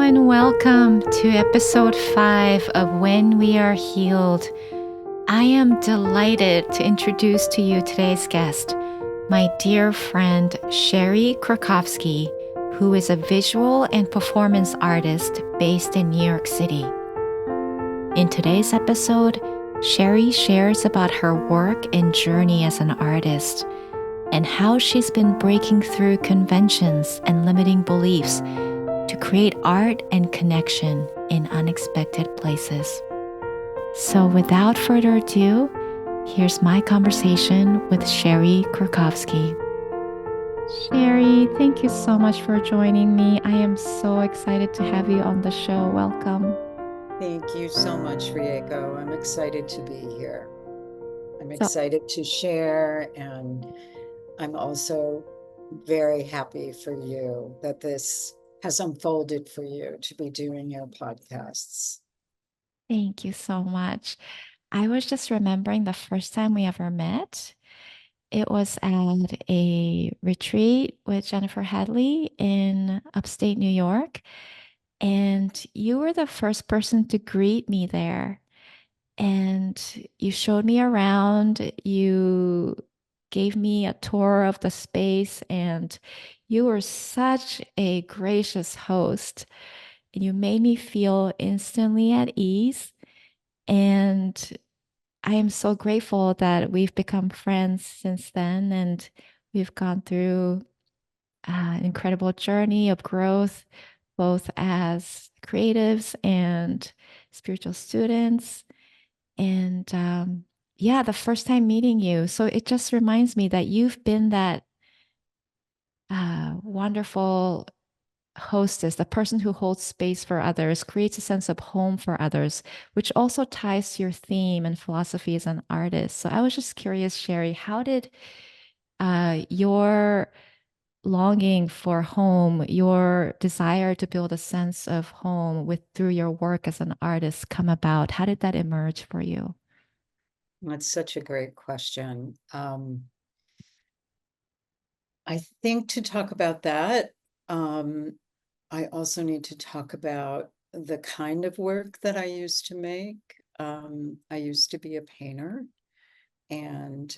and welcome to episode 5 of When We Are Healed. I am delighted to introduce to you today's guest, my dear friend Chere Krakovsky, who is a visual and performance artist based in New York City. In today's episode, Chere shares about her work and journey as an artist and how she's been breaking through conventions and limiting beliefs to create art and connection in unexpected places. So without further ado, here's my conversation with Chere Krakovsky. Chere, thank you so much for joining me. I am so excited to have you on the show. Welcome. Thank you so much, Rieko. I'm excited to be here. I'm excited to share, and I'm also very happy for you that this has unfolded for you to be doing your podcasts. Thank you so much. I was just remembering the first time we ever met. It was at a retreat with Jennifer Hadley in upstate New York. And you were the first person to greet me there. And you showed me around. You gave me a tour of the space. And you were such a gracious host. And you made me feel instantly at ease. And I am so grateful that we've become friends since then. And we've gone through an incredible journey of growth, both as creatives and spiritual students. And yeah, the first time meeting you. So it just reminds me that you've been that wonderful hostess, the person who holds space for others, creates a sense of home for others, which also ties to your theme and philosophy as an artist. So I was just curious, Chere, how did your longing for home, your desire to build a sense of home with through your work as an artist come about? How did that emerge for you? That's such a great question. I think to talk about that, I also need to talk about the kind of work that I used to make. I used to be a painter, and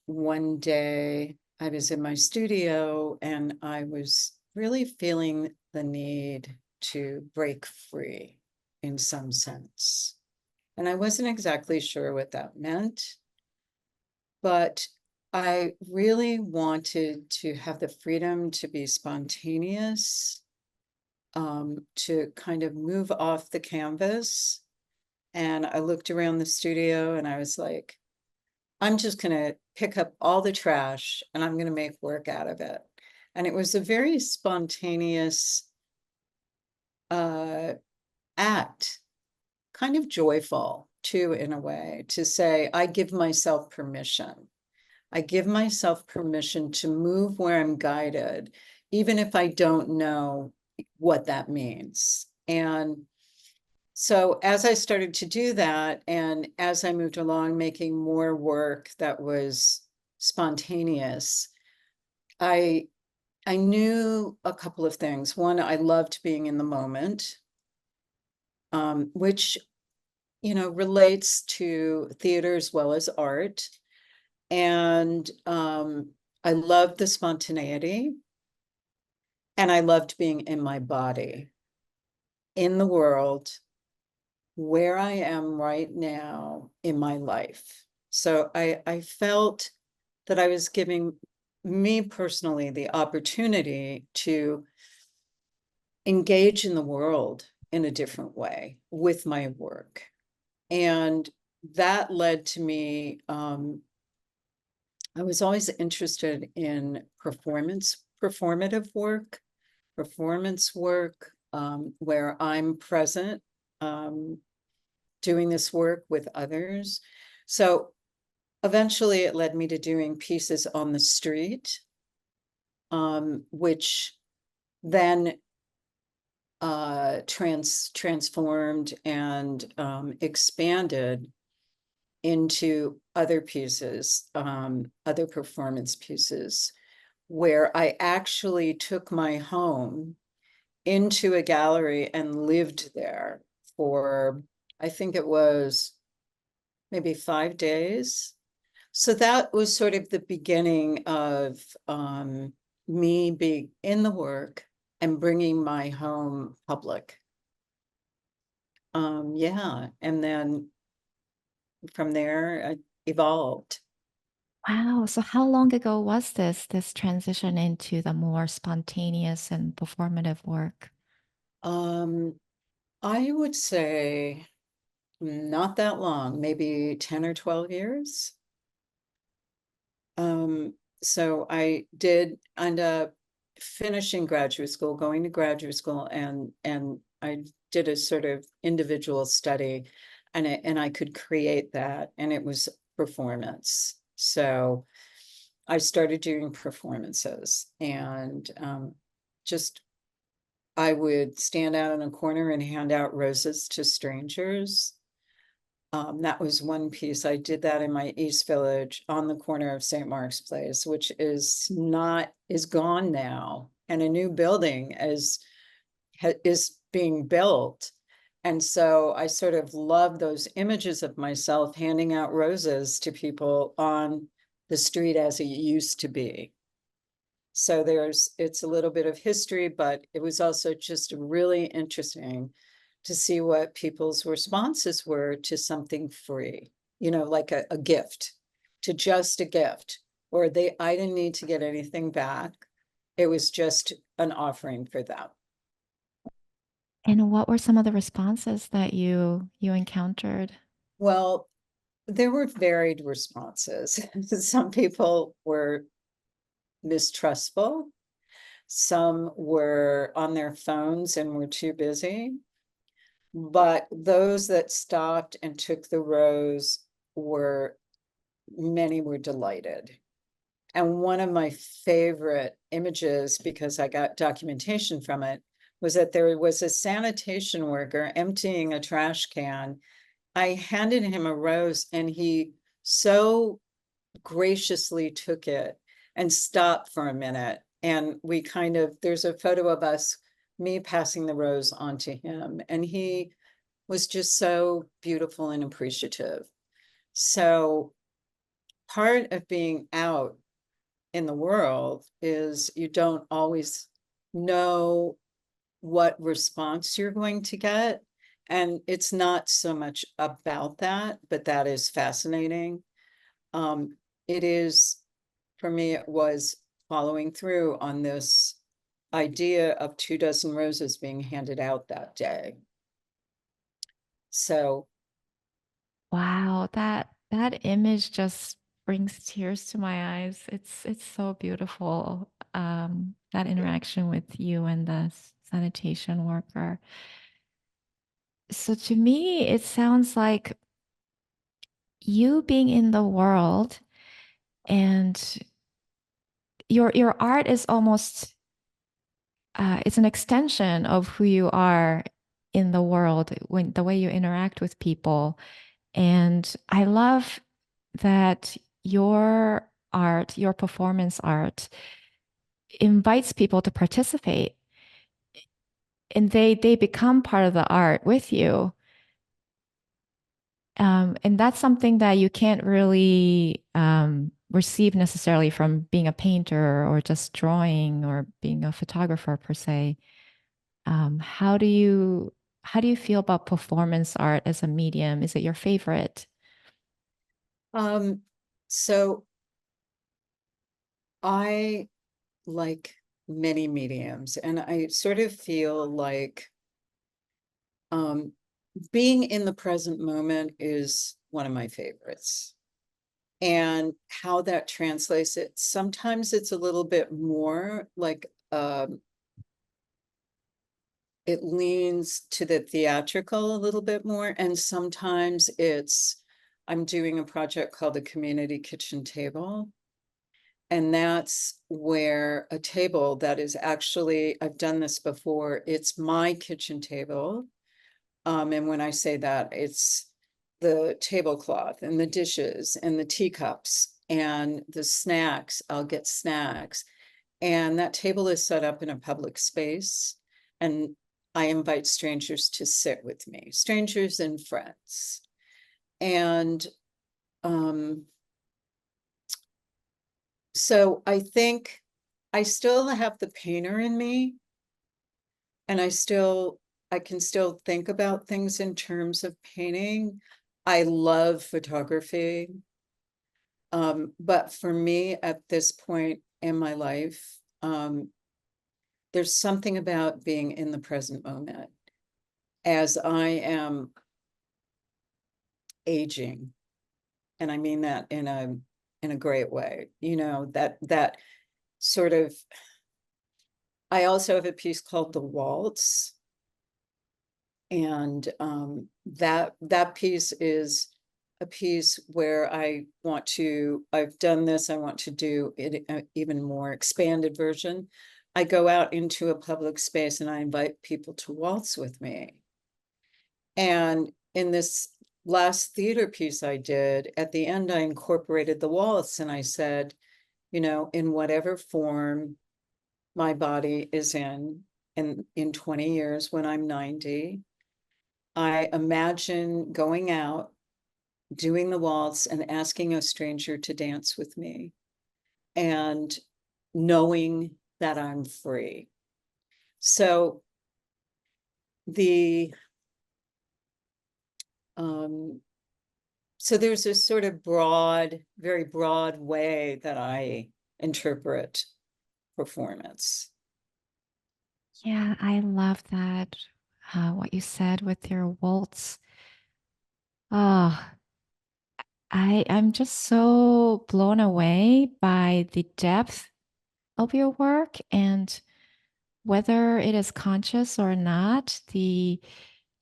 one day I was in my studio and I was really feeling the need to break free in some sense. And I wasn't exactly sure what that meant, but I really wanted to have the freedom to be spontaneous, to kind of move off the canvas. And I looked around the studio and I was like, I'm just going to pick up all the trash and I'm going to make work out of it. And it was a very spontaneous act, kind of joyful too, in a way, to say, I give myself permission. I give myself permission to move where I'm guided, even if I don't know what that means. And so as I started to do that, and as I moved along making more work that was spontaneous, I knew a couple of things. One, I loved being in the moment, which, relates to theater as well as art. And I loved the spontaneity, and I loved being in my body, in the world, where I am right now in my life. So I felt that I was giving me personally the opportunity to engage in the world in a different way with my work. And that led to me, I was always interested in performative work, performance work, where I'm present, doing this work with others. So eventually it led me to doing pieces on the street, which then transformed and expanded into other pieces, other performance pieces, where I actually took my home into a gallery and lived there for, I think it was maybe 5 days. So that was sort of the beginning of me being in the work and bringing my home public. Yeah, and then from there, I evolved. Wow. So how long ago was this transition into the more spontaneous and performative work? Um, I would say not that long, maybe 10 or 12 years. Um, so I did end up finishing graduate school, going to graduate school, and I did a sort of individual study, and I could create that, and it was performance. So I started doing performances, and just I would stand out in a corner and hand out roses to strangers. That was one piece. I did that in my East Village on the corner of St. Mark's Place, which is gone now. And a new building is being built. And so I sort of love those images of myself handing out roses to people on the street as it used to be. So it's a little bit of history, but it was also just really interesting to see what people's responses were to something free, like a gift, to just a gift, or I didn't need to get anything back. It was just an offering for them. And what were some of the responses that you encountered? Well, there were varied responses. Some people were mistrustful. Some were on their phones and were too busy. But those that stopped and took the rose were, many were delighted. And one of my favorite images, because I got documentation from it, was that there was a sanitation worker emptying a trash can. I handed him a rose and he so graciously took it and stopped for a minute. And there's a photo of us, me passing the rose on to him. And he was just so beautiful and appreciative. So part of being out in the world is you don't always know what response you're going to get. And it's not so much about that, but that is fascinating. It is, for me, it was following through on this idea of 2 dozen roses being handed out that day. So, Wow, that image just brings tears to my eyes. It's so beautiful. That interaction with you and the sanitation worker. So to me, it sounds like you being in the world and your art is almost it's an extension of who you are in the world when the way you interact with people. And I love that your art, your performance art, invites people to participate and they become part of the art with you. And that's something that you can't really receive necessarily from being a painter or just drawing or being a photographer per se. How do you feel about performance art as a medium? Is it your favorite? um, so I like many mediums, and I sort of feel like um, being in the present moment is one of my favorites. And how that translates it, sometimes it's a little bit more like it leans to the theatrical a little bit more, and sometimes I'm doing a project called the Community Kitchen Table. And that's where a table that is actually, I've done this before, it's my kitchen table. And when I say that, it's the tablecloth and the dishes and the teacups and the snacks. I'll get snacks. And that table is set up in a public space. and I invite strangers to sit with me, strangers and friends. And so I think I still have the painter in me, and I can still think about things in terms of painting. I love photography. But for me at this point in my life, there's something about being in the present moment as I am aging. And I mean that in a great way, that sort of. I also have a piece called The Waltz, and that piece is a piece where I've done this, I want to do it even more expanded version. I go out into a public space and I invite people to waltz with me. And in this last theater piece I did, at the end, I incorporated the waltz, and I said, in whatever form my body is in 20 years, when I'm 90, I imagine going out, doing the waltz, and asking a stranger to dance with me, and knowing that I'm free. So the so there's this sort of very broad way that I interpret performance. Yeah, I love that. What you said with your waltz. Oh, I'm just so blown away by the depth of your work, and whether it is conscious or not, the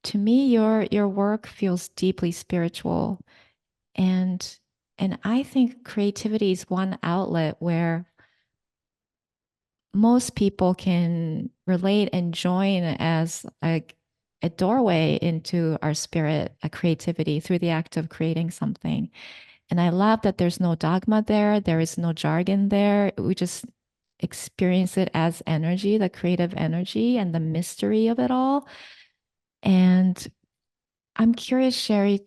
to me your work feels deeply spiritual, and I think creativity is one outlet where most people can relate and join as a doorway into our spirit, a creativity through the act of creating something. And I love that there's no dogma there, there is no jargon there. We just experience it as energy, the creative energy and the mystery of it all. And I'm curious, Sherry,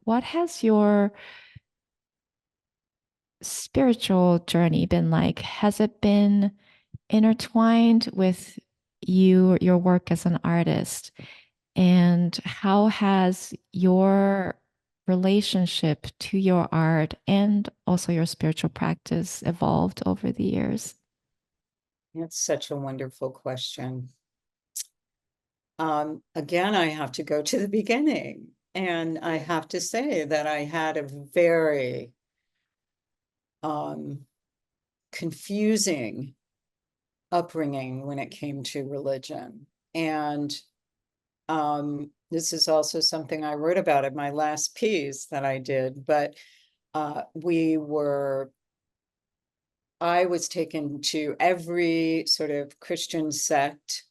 what has your spiritual journey been like? Has it been intertwined with your work as an artist? And how has your relationship to your art and also your spiritual practice evolved over the years? That's such a wonderful question. Again, I have to go to the beginning, and I have to say that I had a very confusing upbringing when it came to religion. And this is also something I wrote about in my last piece that I did, but I was taken to every sort of Christian sect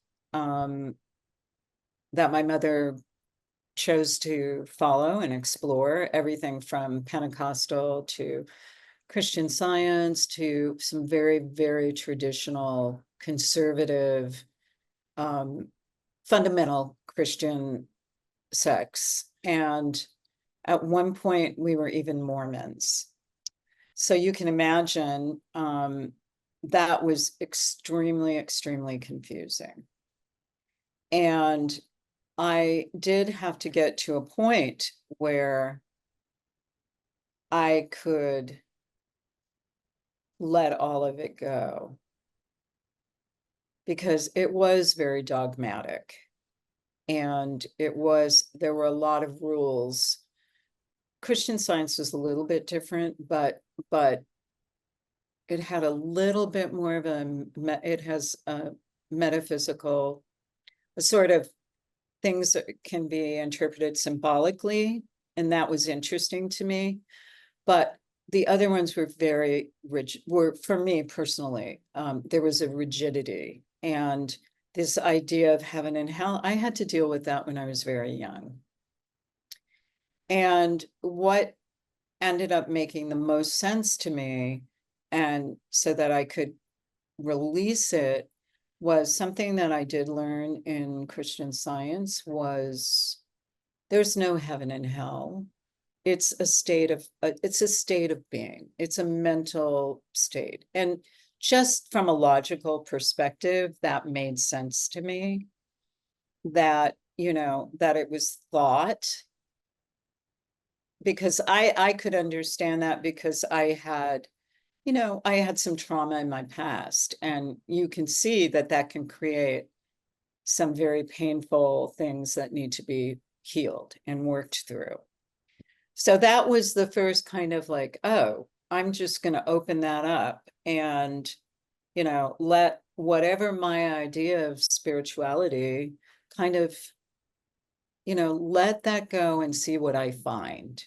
that my mother chose to follow and explore, everything from Pentecostal to Christian Science to some very, very traditional, conservative, fundamental Christian sects. And at one point, we were even Mormons. So you can imagine that was extremely, extremely confusing. And I did have to get to a point where I could let all of it go, because it was very dogmatic, and there were a lot of rules. Christian Science was a little bit different, but it had a little bit more of it has a metaphysical, a sort of things that can be interpreted symbolically, and that was interesting to me. But the other ones were very rigid, for me personally, there was a rigidity, and this idea of heaven and hell, I had to deal with that when I was very young. And what ended up making the most sense to me, and so that I could release it, was something that I did learn in Christian Science was there's no heaven and hell. It's a state of being. It's a mental state. And just from a logical perspective, that made sense to me that, that it was thought, because I could understand that because I had some trauma in my past, and you can see that that can create some very painful things that need to be healed and worked through. So that was the first kind of like, oh, I'm just going to open that up and, let whatever my idea of spirituality kind of, let that go and see what I find.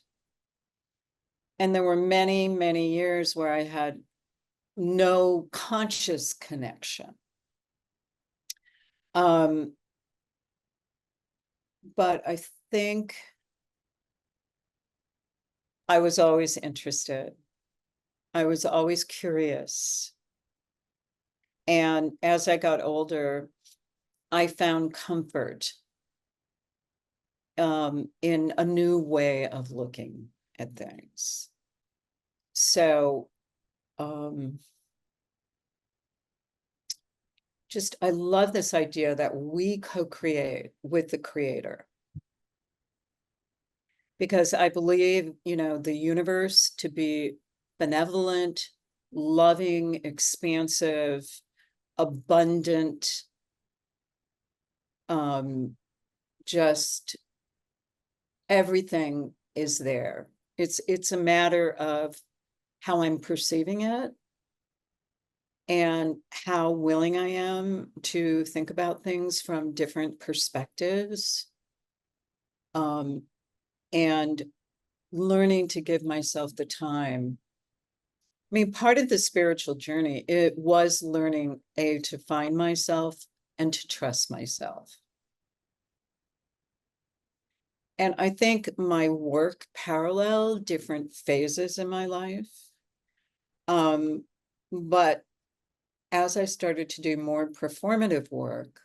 And there were many, many years where I had no conscious connection. Um, but I think I was always interested. I was always curious. And as I got older, I found comfort in a new way of looking at things. So just, I love this idea that we co-create with the creator. Because I believe, the universe to be benevolent, loving, expansive, abundant, just everything is there. It's a matter of how I'm perceiving it and how willing I am to think about things from different perspectives. And learning to give myself the time. I mean, part of the spiritual journey, it was learning to find myself and to trust myself. And I think my work paralleled different phases in my life. But as I started to do more performative work,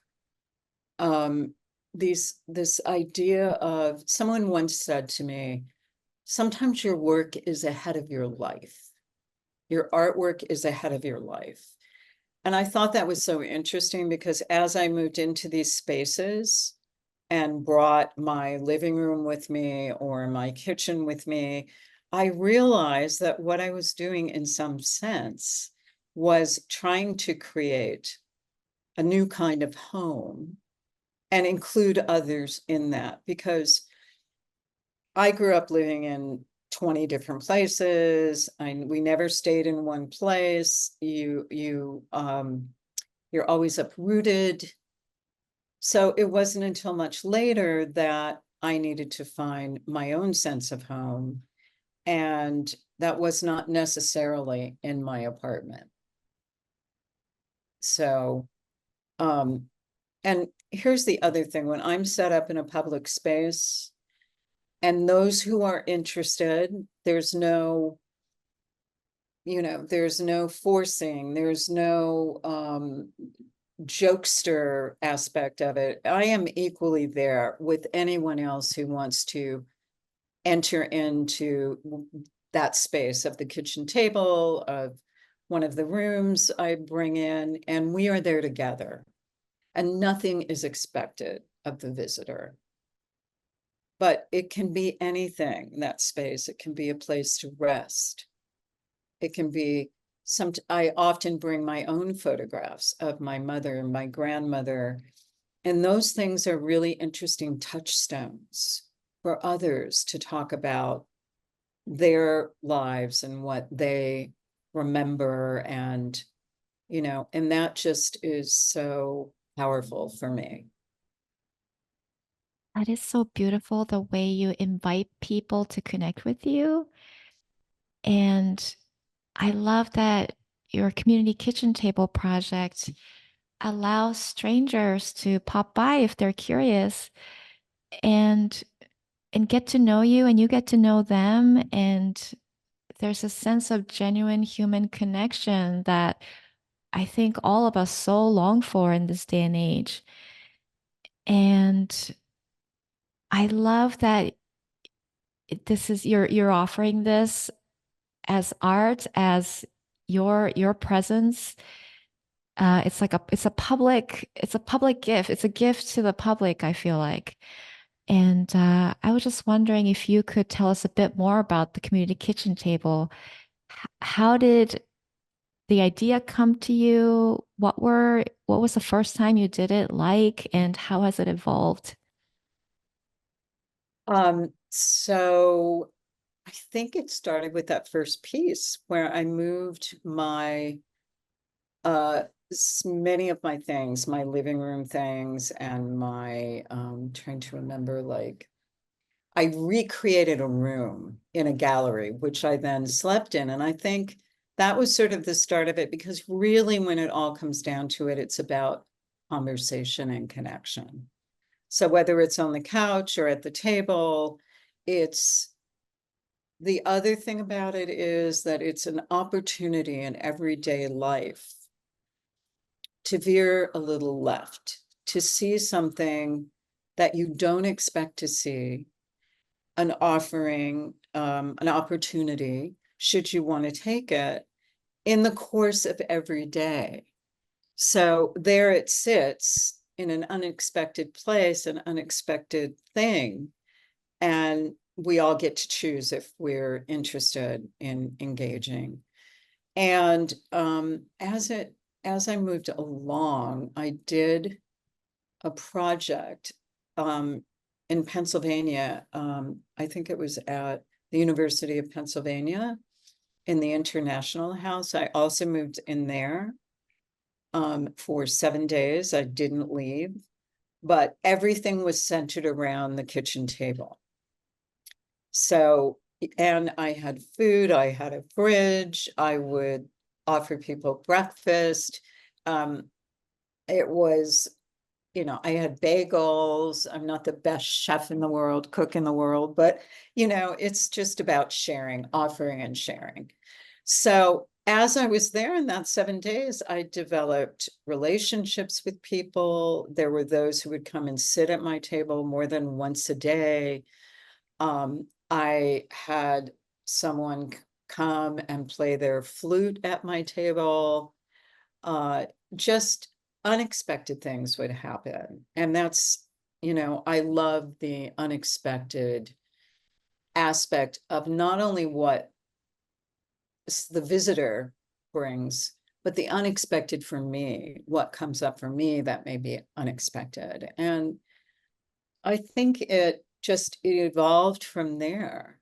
this idea of, someone once said to me, sometimes your work is ahead of your life. Your artwork is ahead of your life. And I thought that was so interesting because as I moved into these spaces and brought my living room with me or my kitchen with me, I realized that what I was doing in some sense was trying to create a new kind of home and include others in that, because I grew up living in 20 different places. We never stayed in one place. You're always uprooted. So it wasn't until much later that I needed to find my own sense of home. And that was not necessarily in my apartment. So, and here's the other thing, when I'm set up in a public space, and those who are interested, there's no forcing, there's no jokester aspect of it. I am equally there with anyone else who wants to enter into that space of the kitchen table, of one of the rooms I bring in, and we are there together. And nothing is expected of the visitor. But it can be anything, that space. It can be a place to rest. It can be I often bring my own photographs of my mother and my grandmother. And those things are really interesting touchstones for others to talk about their lives and what they remember. And, and that just is so powerful for me. That is so beautiful, the way you invite people to connect with you. And I love that your community kitchen table project allows strangers to pop by if they're curious and get to know you, and you get to know them, and there's a sense of genuine human connection that I think all of us so long for in this day and age. And I love that this is you're offering this as art, as your presence. It's like it's a public gift. It's a gift to the public, I feel like. And I was just wondering if you could tell us a bit more about the community kitchen table. How did the idea come to you? What was the first time you did it like, and how has it evolved? So I think it started with that first piece where I moved my many of my things, my living room things, and my trying to remember, like, I recreated a room in a gallery, which I then slept in. And I think that was sort of the start of it, because really, when it all comes down to it, it's about conversation and connection. So whether it's on the couch or at the table, it's the other thing about it is that it's an opportunity in everyday life to veer a little left, to see something that you don't expect to see, an offering, an opportunity, should you want to take it, in the course of every day. So there it sits in an unexpected place, an unexpected thing. And we all get to choose if we're interested in engaging. And as I moved along, I did a project in Pennsylvania. I think it was at the University of Pennsylvania in the International House. I also moved in there for 7 days. I didn't leave, but everything was centered around the kitchen table. So, and I had food, I had a fridge, I would offer people breakfast. It was, I had bagels. I'm not the best chef in the world, cook in the world, but, it's just about sharing, offering and sharing. So as I was there in that 7 days, I developed relationships with people. There were those who would come and sit at my table more than once a day. I had someone come and play their flute at my table. Just unexpected things would happen. And that's, I love the unexpected aspect of not only what the visitor brings, but the unexpected for me, what comes up for me that may be unexpected. And I think it evolved from there.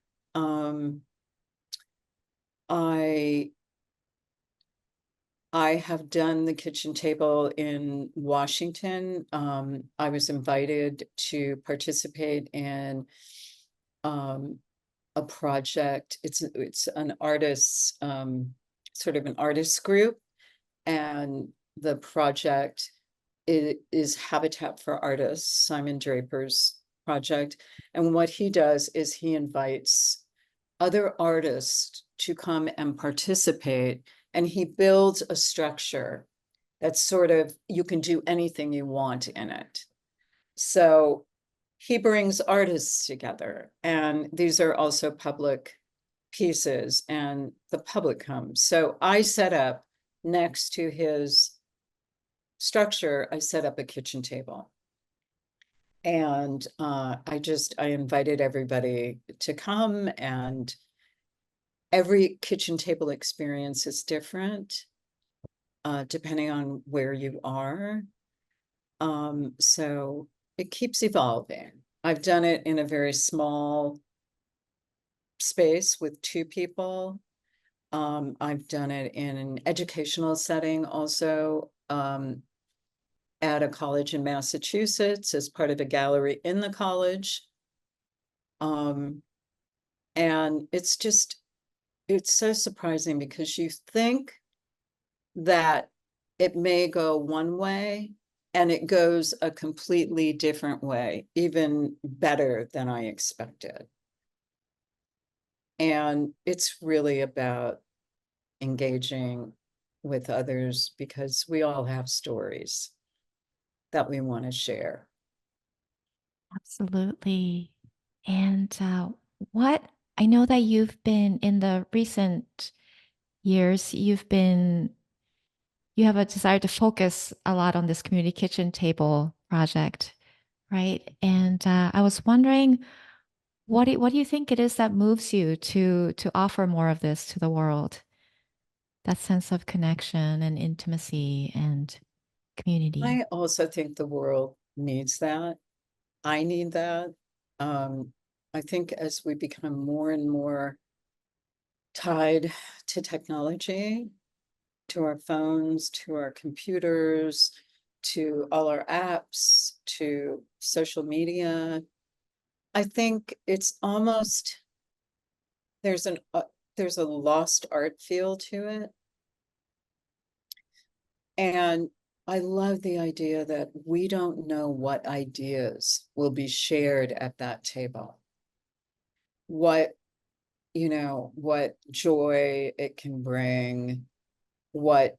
I have done the kitchen table in Washington. I was invited to participate in a project. It's an artist's sort of an artist group, and the project is Habitat for Artists, Simon Draper's project. And what he does is he invites other artists to come and participate, and he builds a structure that's sort of, you can do anything you want in it. So he brings artists together, and these are also public pieces, and the public comes. So I set up next to his structure, I set up a kitchen table. And I invited everybody to come, and every kitchen table experience is different, depending on where you are. So it keeps evolving. I've done it in a very small space with 2 people. I've done it in an educational setting also, at a college in Massachusetts as part of a gallery in the college. And it's so surprising, because you think that it may go one way and it goes a completely different way, even better than I expected. And it's really about engaging with others because we all have stories that we want to share. Absolutely. And what I know that you've been in the recent years, you have a desire to focus a lot on this community kitchen table project, right? And I was wondering, what do you think it is that moves you to offer more of this to the world? That sense of connection and intimacy and community. I also think the world needs that. I need that. Um, I think as we become more and more tied to technology, to our phones, to our computers, to all our apps, to social media, I think it's almost there's an there's a lost art feel to it. And I love the idea that we don't know what ideas will be shared at that table. What, what joy it can bring, what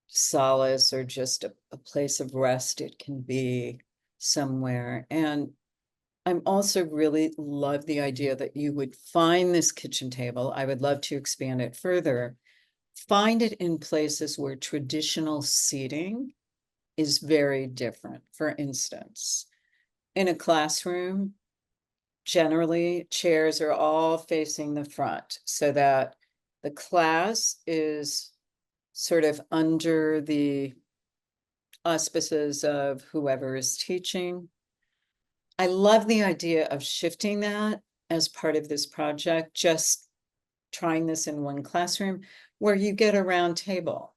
solace or just a place of rest it can be somewhere. And I'm also really love the idea that you would find this kitchen table. I would love to expand it further. Find it in places where traditional seating is very different. For instance, in a classroom, generally chairs are all facing the front so that the class is sort of under the auspices of whoever is teaching. I love the idea of shifting that as part of this project, just trying this in one classroom where you get a round table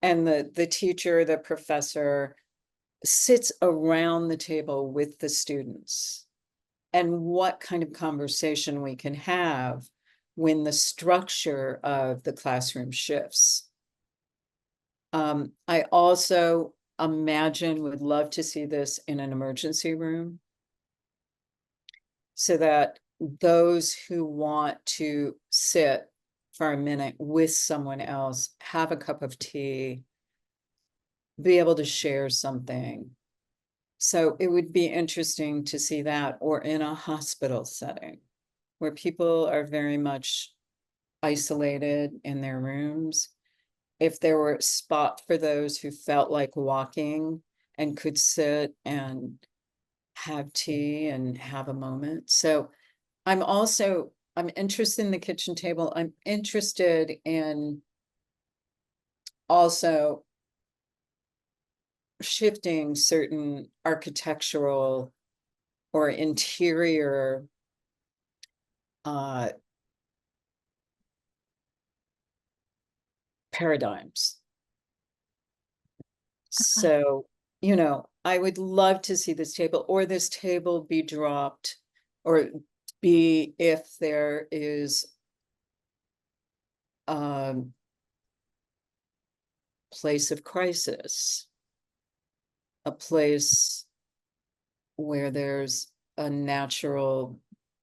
and the teacher, the professor sits around the table with the students and what kind of conversation we can have when the structure of the classroom shifts. I also would love to see this in an emergency room so that those who want to sit for a minute with someone else, have a cup of tea, be able to share something. So it would be interesting to see that, or in a hospital setting where people are very much isolated in their rooms. If there were a spot for those who felt like walking and could sit and have tea and have a moment. So I'm interested in the kitchen table. I'm interested in also shifting certain architectural or interior uh, paradigms. Uh, So, I would love to see this table or this table be dropped or be if there is a place of crisis, a place where there's a natural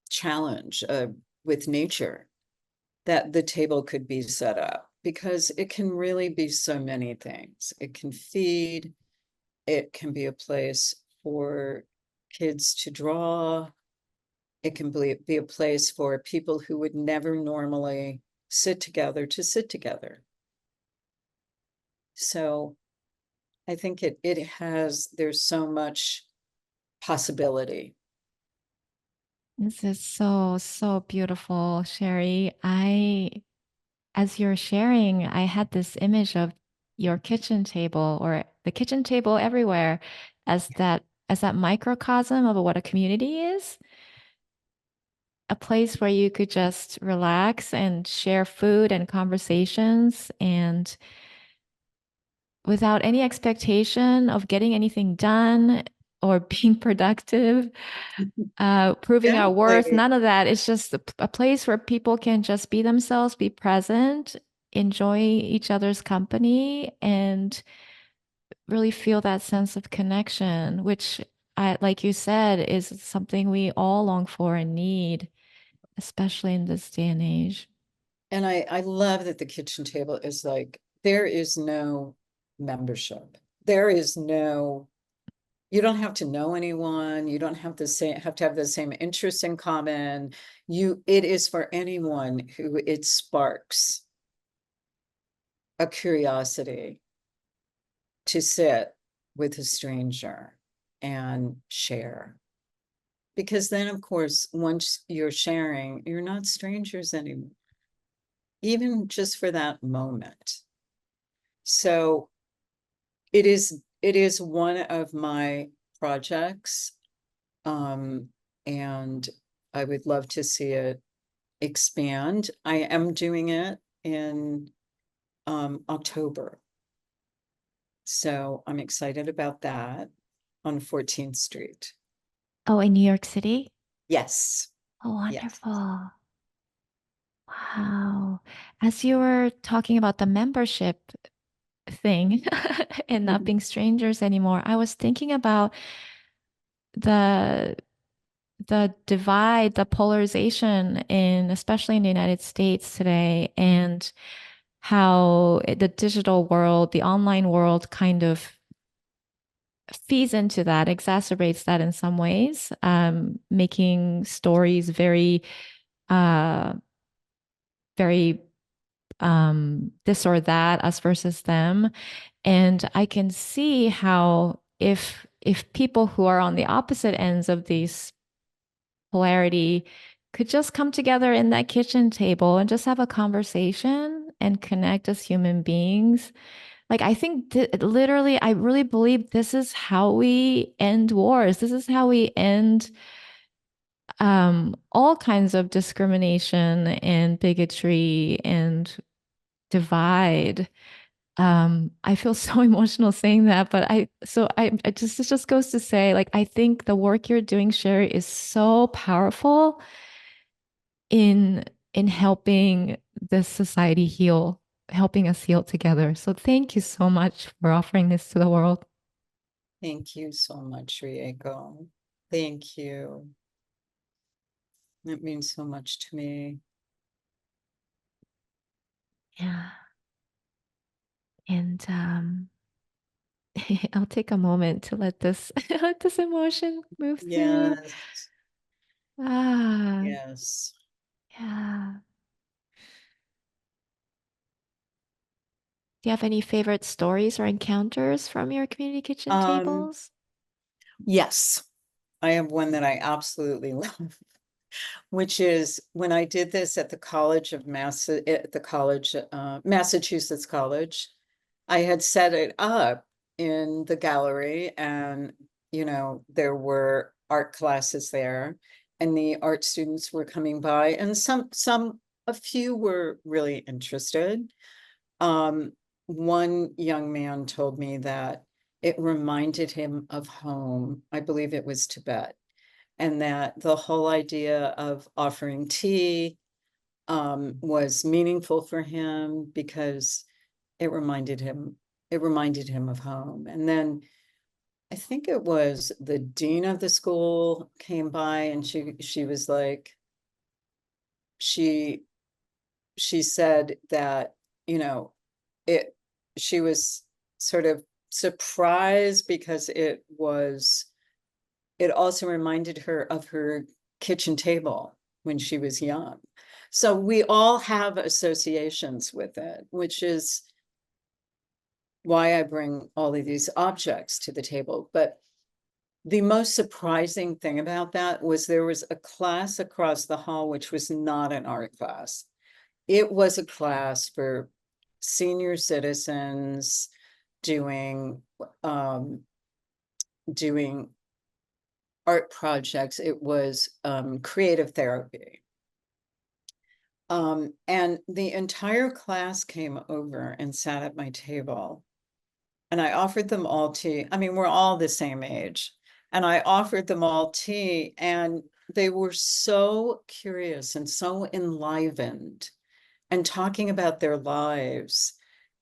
challenge with nature, that the table could be set up because it can really be so many things. It can feed, it can be a place for kids to draw, it can be a place for people who would never normally sit together to sit together. So I think there's so much possibility. This is so beautiful, Sherry. As you're sharing, I had this image of your kitchen table or the kitchen table everywhere as that microcosm of what a community is, a place where you could just relax and share food and conversations and without any expectation of getting anything done or being productive, proving our worth, Exactly. none of that. It's just a place where people can just be themselves, be present, enjoy each other's company, and really feel that sense of connection, which like you said, is something we all long for and need, especially in this day and age. And I love that the kitchen table is like there is no membership. There is no, you don't have to know anyone. You don't have have to have the same interests in common. It is for anyone who it sparks a curiosity to sit with a stranger and share. Because then, of course, once you're sharing, you're not strangers anymore, even just for that moment. So it is one of my projects, and I would love to see it expand. I am doing it in October. So I'm excited about that on 14th Street. Oh, in New York City? Yes. Oh, Yes. wonderful. Wow. As you were talking about the membership thing and not Mhm. being strangers anymore, I was thinking about the the divide, the polarization in especially in the United States today, and how the digital world, the online world kind of feeds into that, exacerbates that in some ways, making stories very, uh, very this or that, us versus them. And I can see how if people who are on the opposite ends of these polarity could just come together in that kitchen table and just have a conversation and connect as human beings. Like, I think literally, I really believe this is how we end wars. This is how we end all kinds of discrimination and bigotry and divide. I feel so emotional saying that, but I just, it just goes to say, like, I think the work you're doing, Sherry, is so powerful in helping this society heal, helping us heal together. So thank you so much for offering this to the world. Thank you so much, Rieko. Thank you. It means so much to me. Yeah. And I'll take a moment to let this let this emotion move through. Yes. Ah, Yes. yeah. Do you have any favorite stories or encounters from your community kitchen Um, tables? yes, I have one that I absolutely love, which is when I did this at the College of Massachusetts College. I had set it up in the gallery, and there were art classes there, and the art students were coming by, and a few were really interested. Um, One young man told me that it reminded him of home. I believe it was Tibet, and that the whole idea of offering tea was meaningful for him because it reminded him it reminded him of home. And then I think it was the dean of the school came by, and she was like, she she said that, you know, it she was sort of surprised because it also reminded her of her kitchen table when she was young. So we all have associations with it, which is why I bring all of these objects to the table. But the most surprising thing about that was there was a class across the hall, which was not an art class. It was a class for senior citizens doing um, doing art projects. It was creative therapy. And the entire class came over and sat at my table. And I offered them all tea. I mean, we're all the same age. And I offered them all tea, and they were so curious and so enlivened and talking about their lives.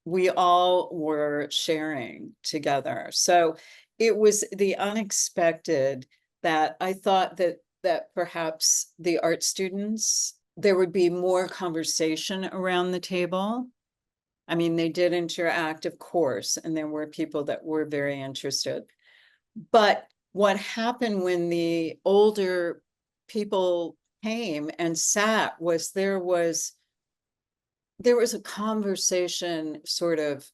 We all were sharing together. So it was the unexpected that I thought that perhaps the art students, there would be more conversation around the table. I mean, they did interact, of course, and there were people that were very interested. But what happened when the older people came and sat was there was a conversation, sort of,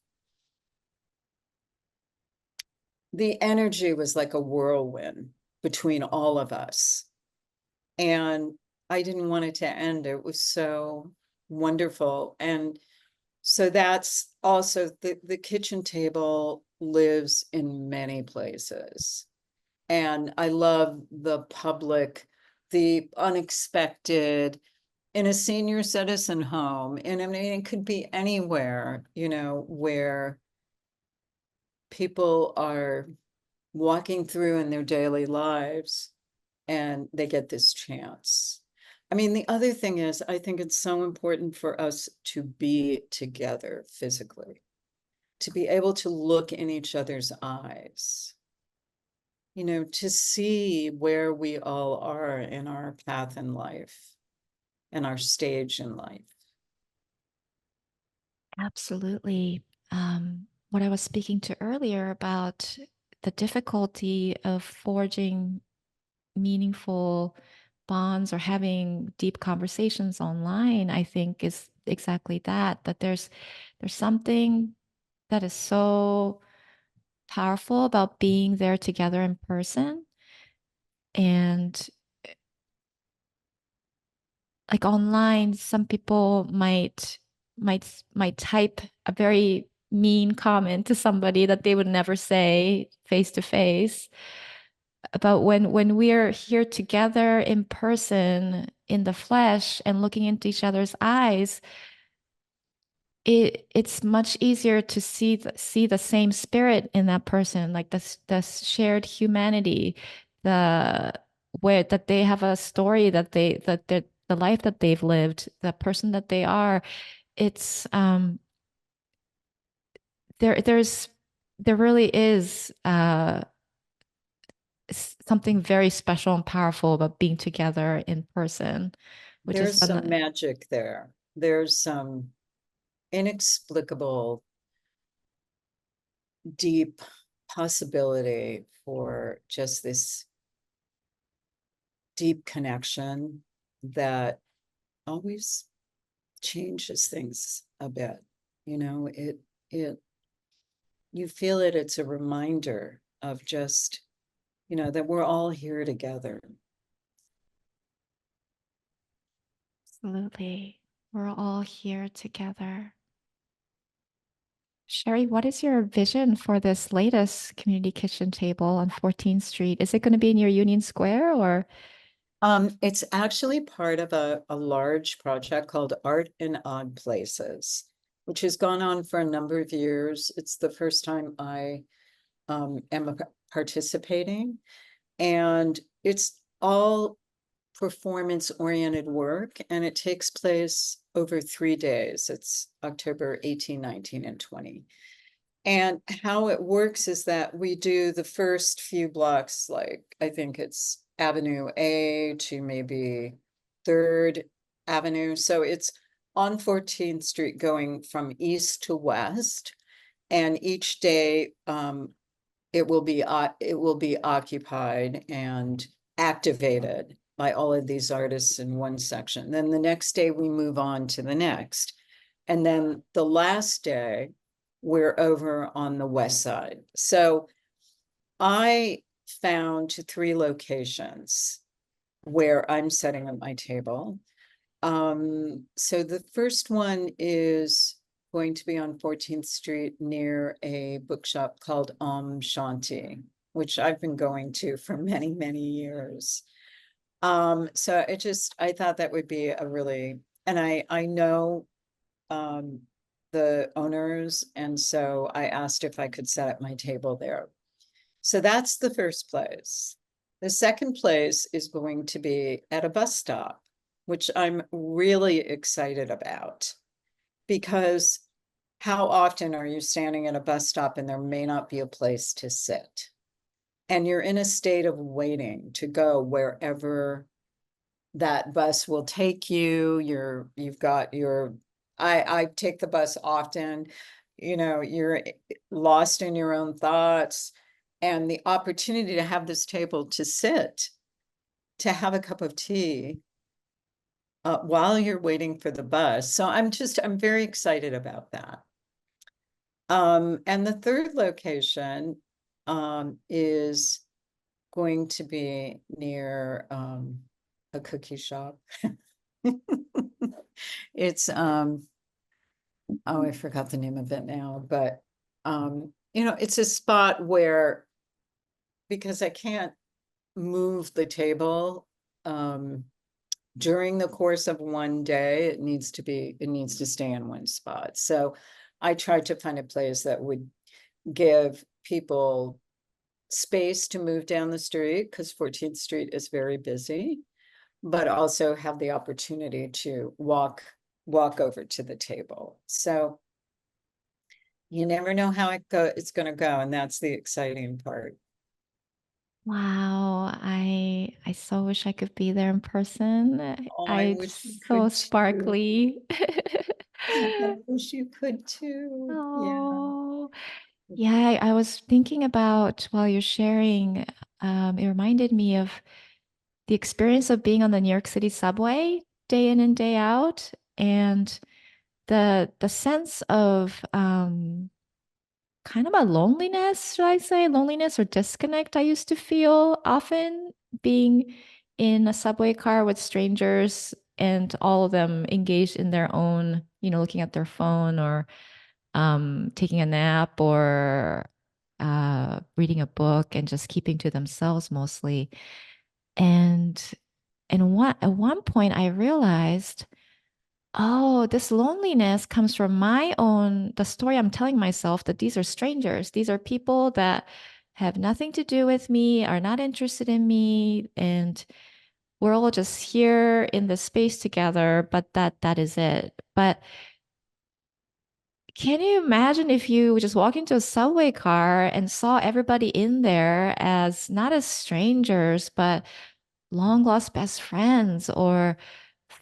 the energy was like a whirlwind between all of us. And I didn't want it to end. It was so wonderful. And so that's also the kitchen table lives in many places. And I love the public, the unexpected, in a senior citizen home. And I mean, it could be anywhere, where people are walking through in their daily lives and they get this chance. I mean, the other thing is, I think it's so important for us to be together physically, to be able to look in each other's eyes, to see where we all are in our path in life and our stage in life. Absolutely. What I was speaking to earlier about the difficulty of forging meaningful bonds or having deep conversations online, I think is exactly that, that there's something that is so powerful about being there together in person. And like online, some people might type a very mean comment to somebody that they would never say face to face. But when we're here together in person, in the flesh, and looking into each other's eyes, it's much easier to see the same spirit in that person, like the shared humanity, the where that they have a story, that the life that they've lived, the person that they are. It's there's there really is something very special and powerful about being together in person, which is There's some magic there. There's some inexplicable, deep possibility for just this deep connection that always changes things a bit. It you feel it, it's a reminder of just, that we're all here together. absolutely, we're all here together. Sherry, what is your vision for this latest community kitchen table on 14th Street? Is it going to be near Union Square or? It's actually part of a large project called Art in Odd Places, which has gone on for a number of years. It's the first time I am participating, and it's all performance-oriented work, and it takes place over 3 days. It's October 18, 19, and 20. And how it works is that we do the first few blocks, like I think it's Avenue A to maybe 3rd Avenue. So it's on 14th Street going from east to west. And each day it will be occupied and activated by all of these artists in one section. Then the next day we move on to the next. And then the last day we're over on the west side. So I found 3 locations where I'm setting up my table. So the first one is going to be on 14th Street near a bookshop called Shanti, which I've been going to for many, many years. So I thought that would be a really, and I know the owners, and so I asked if I could set up my table there. So that's the first place. The second place is going to be at a bus stop, which I'm really excited about, because how often are you standing at a bus stop and there may not be a place to sit? And you're in a state of waiting to go wherever that bus will take you. You've got your I take the bus often. You know, you're lost in your own thoughts, and the opportunity to have this table to sit, to have a cup of tea while you're waiting for the bus. So I'm very excited about that. And the third location is going to be near a cookie shop. It's oh, I forgot the name of it now, but you know, it's a spot where, because I can't move the table during the course of one day, it needs to stay in one spot. So I tried to find a place that would give people space to move down the street, because 14th Street is very busy, but also have the opportunity to walk over to the table. So you never know how it's going to go, and that's the exciting part. Wow, I so wish I could be there in person. Oh, I I wish you just so could too. sparkly. I wish you could too. Yeah. Oh, yeah, I was thinking about while you're sharing, it reminded me of the experience of being on the New York City subway day in and day out, and the sense of kind of a loneliness, should I say, loneliness or disconnect I used to feel often being in a subway car with strangers and all of them engaged in their own, looking at their phone or taking a nap or reading a book and just keeping to themselves mostly. And at one point, I realized, oh, this loneliness comes from the story I'm telling myself that these are strangers. These are people that have nothing to do with me, are not interested in me, and we're all just here in this space together, but that is it. But can you imagine if you just walk into a subway car and saw everybody in there as not as strangers, but long lost best friends or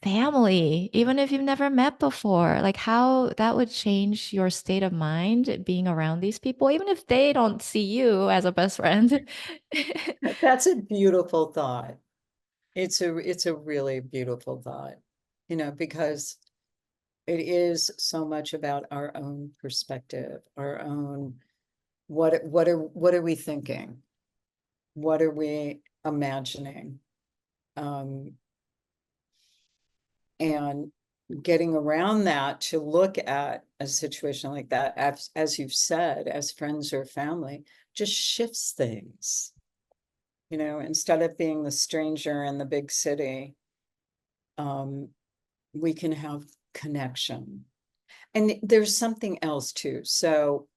family, even if you've never met before, like how that would change your state of mind being around these people, even if they don't see you as a best friend. That's a beautiful thought. It's a really beautiful thought, because it is so much about our own perspective, our own, what are we thinking? What are we imagining? Um, and getting around that to look at a situation like that, as you've said, as friends or family, just shifts things. Instead of being the stranger in the big city, we can have connection. And there's something else too. So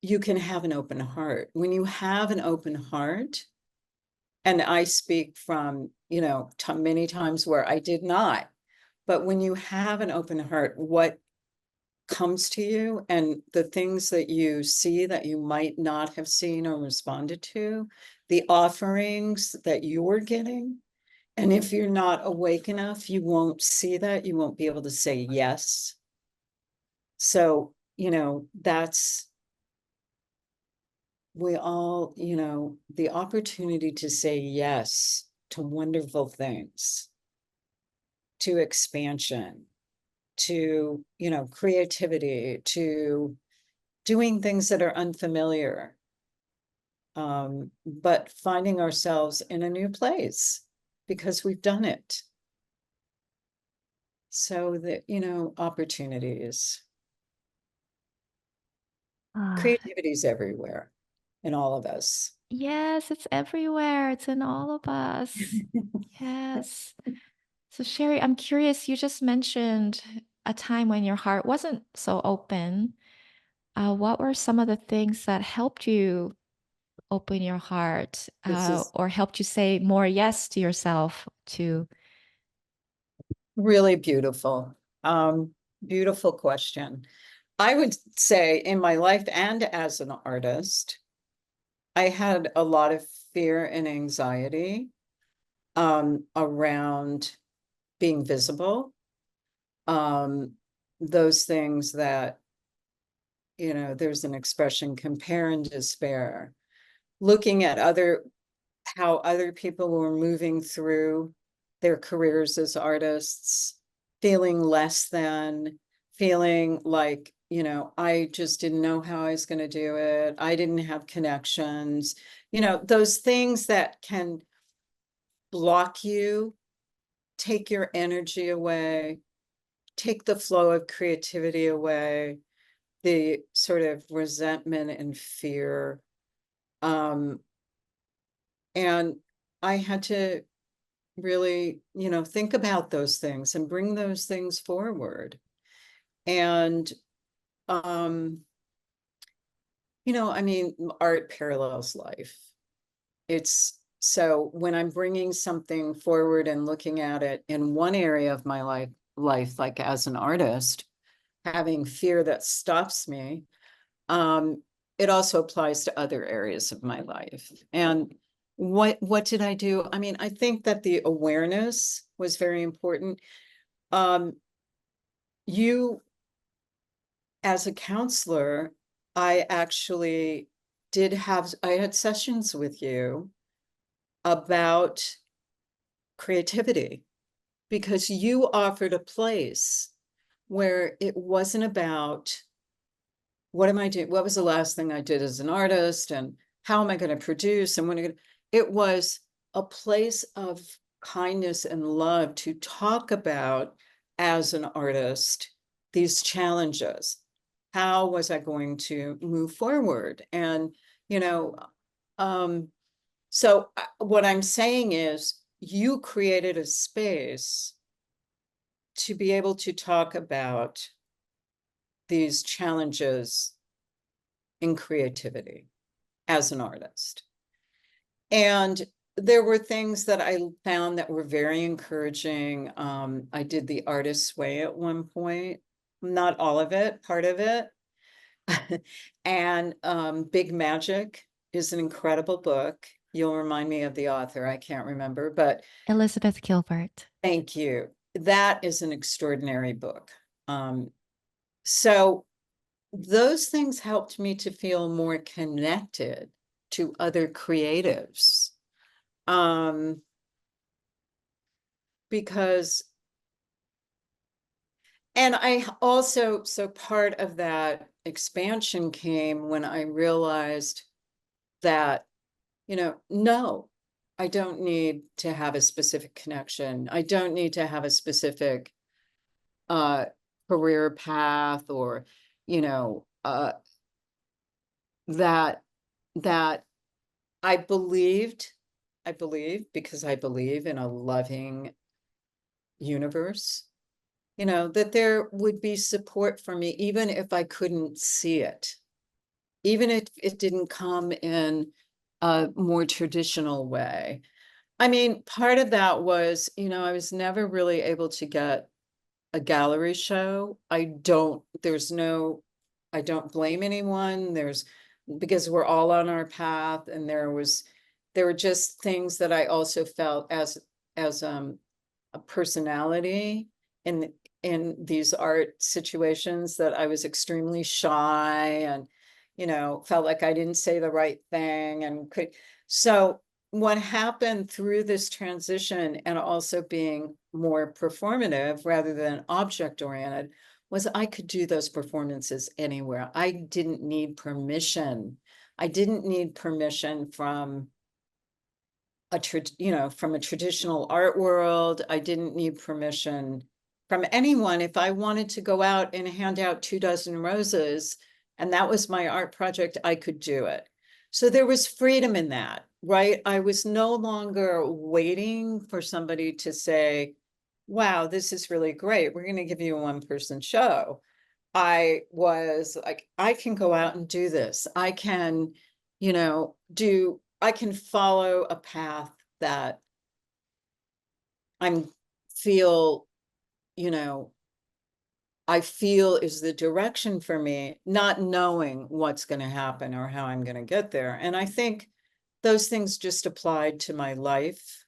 you can have an open heart. When you have an open heart, and I speak from, many times where I did not, but when you have an open heart, what comes to you and the things that you see that you might not have seen or responded to, the offerings that you're getting. And if you're not awake enough, you won't see that. You won't be able to say yes. So, we all, the opportunity to say yes to wonderful things, to expansion, to, creativity, to doing things that are unfamiliar, but finding ourselves in a new place because we've done it. So that, opportunities, Ah, creativity is everywhere in all of us. yes, it's everywhere. It's in all of us. Yes. So, Sherry, I'm curious, you just mentioned a time when your heart wasn't so open. What were some of the things that helped you open your heart This is or helped you say more yes to yourself to really beautiful. Beautiful question. I would say in my life and as an artist, I had a lot of fear and anxiety around being visible, um, those things that, there's an expression, compare and despair, looking at how other people were moving through their careers as artists, feeling less than, feeling like, I just didn't know how I was going to do it. I didn't have connections, those things that can block you, take your energy away, take the flow of creativity away, the sort of resentment and fear. And I had to really, think about those things and bring those things forward. And, I mean, art parallels life. It's so when I'm bringing something forward and looking at it in one area of my life, like as an artist, having fear that stops me, um, it also applies to other areas of my life. And what did I do? I mean, I think that the awareness was very important. Um, you, as a counselor, I actually I had sessions with you about creativity because you offered a place where it wasn't about what am I doing? What was the last thing I did as an artist? And how am I going to produce? And it was a place of kindness and love to talk about as an artist, these challenges. How was I going to move forward? And, you know, um, so what I'm saying is you created a space to be able to talk about these challenges in creativity as an artist. And there were things that I found that were very encouraging. I did The Artist's Way at one point, not all of it, part of it. And Big Magic is an incredible book. You'll remind me of the author. I can't remember, but Elizabeth Gilbert. thank you. That is an extraordinary book. So those things helped me to feel more connected to other creatives. Because, and I also, so part of that expansion came when I realized that, no, I don't need to have a specific connection. I don't need to have a specific uh career path or, you know, uh that that I believed, I believe because I believe in a loving universe, that there would be support for me, even if I couldn't see it, even if it didn't come in a more traditional way. I mean, part of that was, I was never really able to get a gallery show. I don't blame anyone. Because we're all on our path, and there were just things that I also felt as a personality in these art situations, that I was extremely shy and, felt like I didn't say the right thing so what happened through this transition and also being more performative rather than object oriented was I could do those performances anywhere. I didn't need permission. I didn't need permission from from a traditional art world. I didn't need permission from anyone. If I wanted to go out and hand out 24 roses, and that was my art project, I could do it. So there was freedom in that, right? I was no longer waiting for somebody to say, wow, this is really great. We're going to give you a one-person show. I was like, I can go out and do this. I can, I can follow a path that I'm feel, you know, I feel is the direction for me, not knowing what's going to happen or how I'm going to get there. And I think those things just applied to my life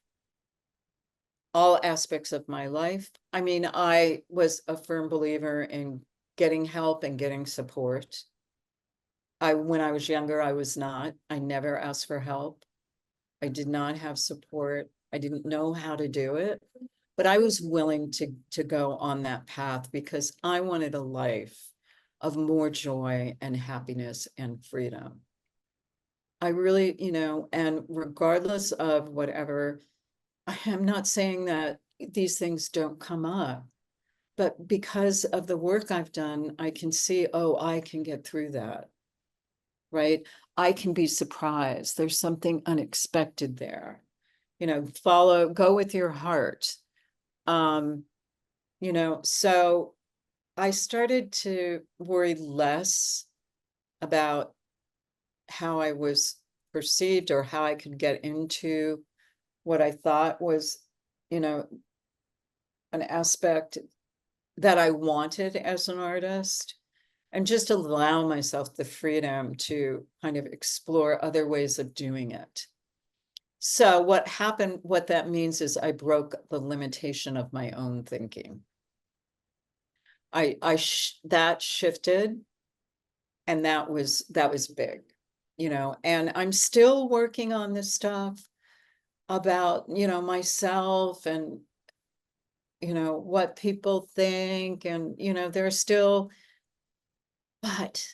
all aspects of my life. I mean, I was a firm believer in getting help and getting support. When I was younger, I was not. I never asked for help. I did not have support. I didn't know how to do it, but I was willing to go on that path because I wanted a life of more joy and happiness and freedom. I really, and regardless of whatever, I am not saying that these things don't come up, but because of the work I've done, I can see, oh, I can get through that, right? I can be surprised. There's something unexpected there. Go with your heart. Um, so I started to worry less about how I was perceived or how I could get into what I thought was, you know, an aspect that I wanted as an artist, and just allow myself the freedom to kind of explore other ways of doing it. So what happened, what that means is I broke the limitation of my own thinking. That shifted, and that was big, and I'm still working on this stuff about, myself and, what people think, and, there's still, but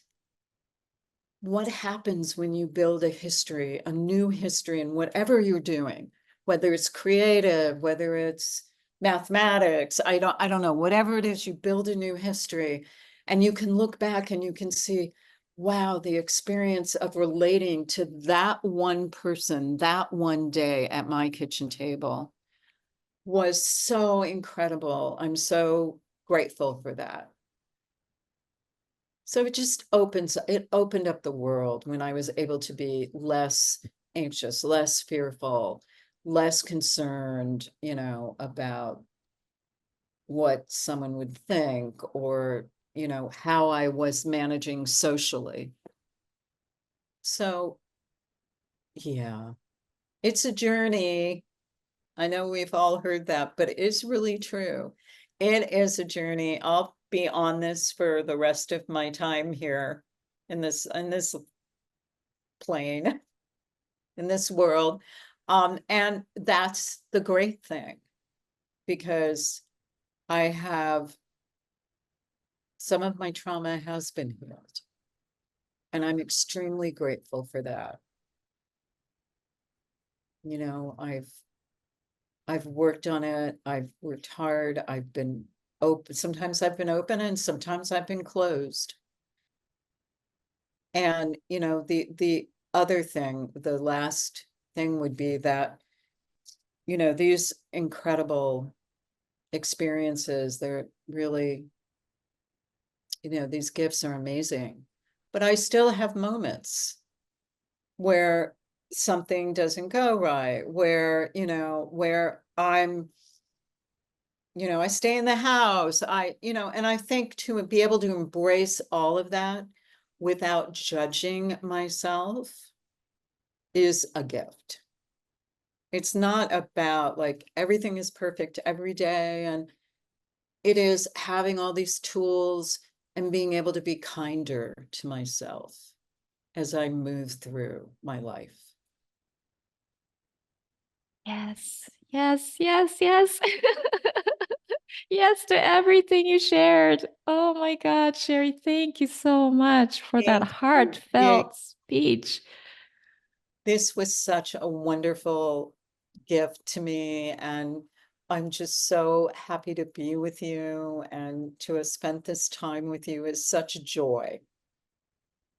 what happens when you build a history, a new history in whatever you're doing, whether it's creative, whether it's mathematics, I don't know, whatever it is, you build a new history, and you can look back and you can see, wow, the experience of relating to that one person, that one day at my kitchen table was so incredible. I'm so grateful for that. So it opened up the world when I was able to be less anxious, less fearful, less concerned, about what someone would think, or, how I was managing socially. So, yeah, it's a journey. I know we've all heard that, but it's really true. It is a journey. I'll be on this for the rest of my time here in this plane, in this world. And that's the great thing, because I have some of my trauma has been healed, and I'm extremely grateful for that. I've worked on it. I've worked hard. I've been open. Sometimes I've been open and sometimes I've been closed. And, the other thing, the last thing would be that, these incredible experiences, they're really, these gifts are amazing. But I still have moments where something doesn't go right, where I stay in the house. And I think to be able to embrace all of that without judging myself is a gift. It's not about like everything is perfect every day. And it is having all these tools and being able to be kinder to myself as I move through my life. Yes, yes, yes, yes. Yes to everything you shared. Oh my God, Sherry, thank you so much for that Thank you. heartfelt speech. This was such a wonderful gift to me, and I'm just so happy to be with you, and to have spent this time with you is such a joy.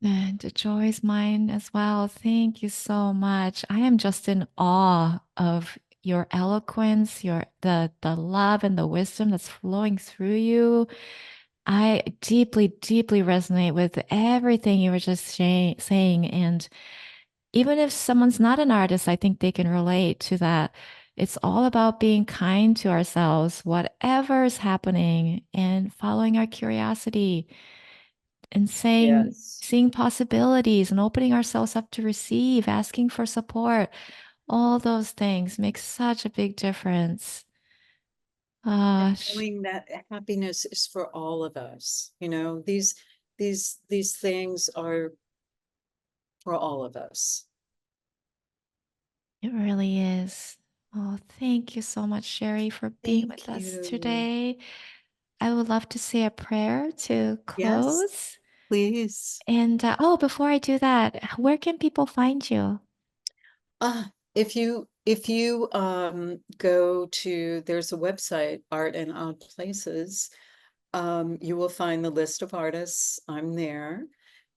And the joy is mine as well. Thank you so much. I am just in awe of your eloquence, the love and the wisdom that's flowing through you. I deeply, deeply resonate with everything you were just saying. And even if someone's not an artist, I think they can relate to that. It's all about being kind to ourselves, whatever is happening, and following our curiosity and Yes. seeing possibilities and opening ourselves up to receive, asking for support. All those things make such a big difference. Ah, Knowing that happiness is for all of us, these things are for all of us. it really is. Oh, thank you so much, Sherry, for being with Thank us you. today. I would love to say a prayer to Yes, close. please. And oh, before I do that, where can people find you? If you go to, there's a website, Art and Odd Places, you will find the list of artists. I'm there.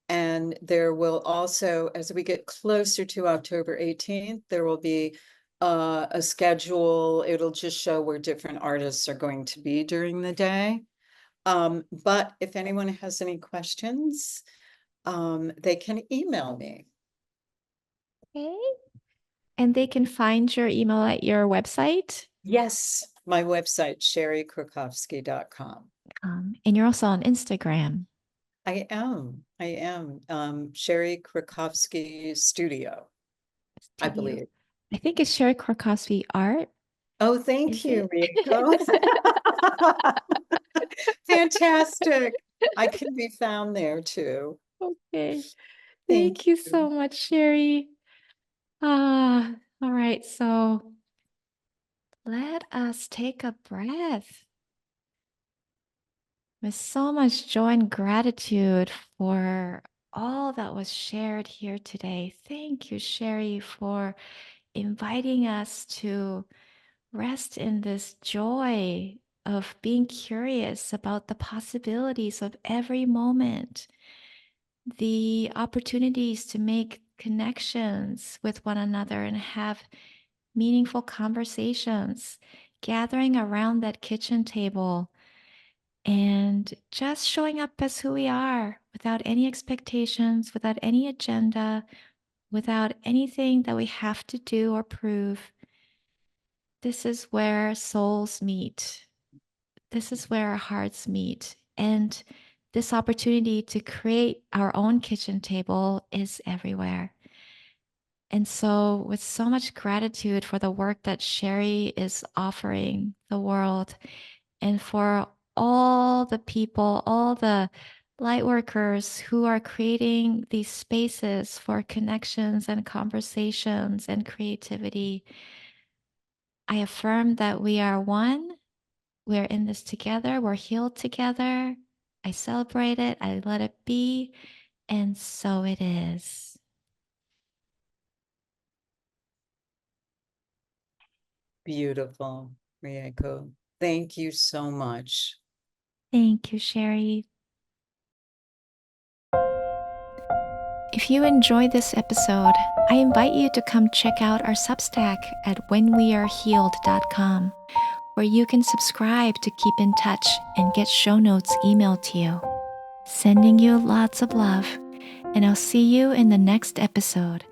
And there will also, as we get closer to October 18th, there will be a schedule. It'll just show where different artists are going to be during the day. But if anyone has any questions, they can email me. Okay. And they can find your email at your website. Yes, my website, cherekrakovsky.com. And you're also on Instagram. Chere Krakovsky Studio, I Studio. believe. I think it's Chere Krakovsky Art. Oh, thank Is you, it? Rieko. Fantastic. I can be found there too. Okay. Thank Thank you you. so much, Sherry. All right. So let us take a breath with so much joy and gratitude for all that was shared here today. Thank you, Sherry, for inviting us to rest in this joy of being curious about the possibilities of every moment, the opportunities to make connections with one another and have meaningful conversations, gathering around that kitchen table and just showing up as who we are without any expectations, without any agenda, without anything that we have to do or prove. This is where souls meet. This is where our hearts meet. And this opportunity to create our own kitchen table is everywhere. And so, with so much gratitude for the work that Sherry is offering the world, and for all the people, all the light workers who are creating these spaces for connections and conversations and creativity, I affirm that we are one. We're in this together. We're healed together. I celebrate it. I let it be. And so it is. Beautiful, Rieko. Thank you so much. Thank you, Sherry. If you enjoyed this episode, I invite you to come check out our Substack at whenwearehealed.com, where you can subscribe to keep in touch and get show notes emailed to you. Sending you lots of love, and I'll see you in the next episode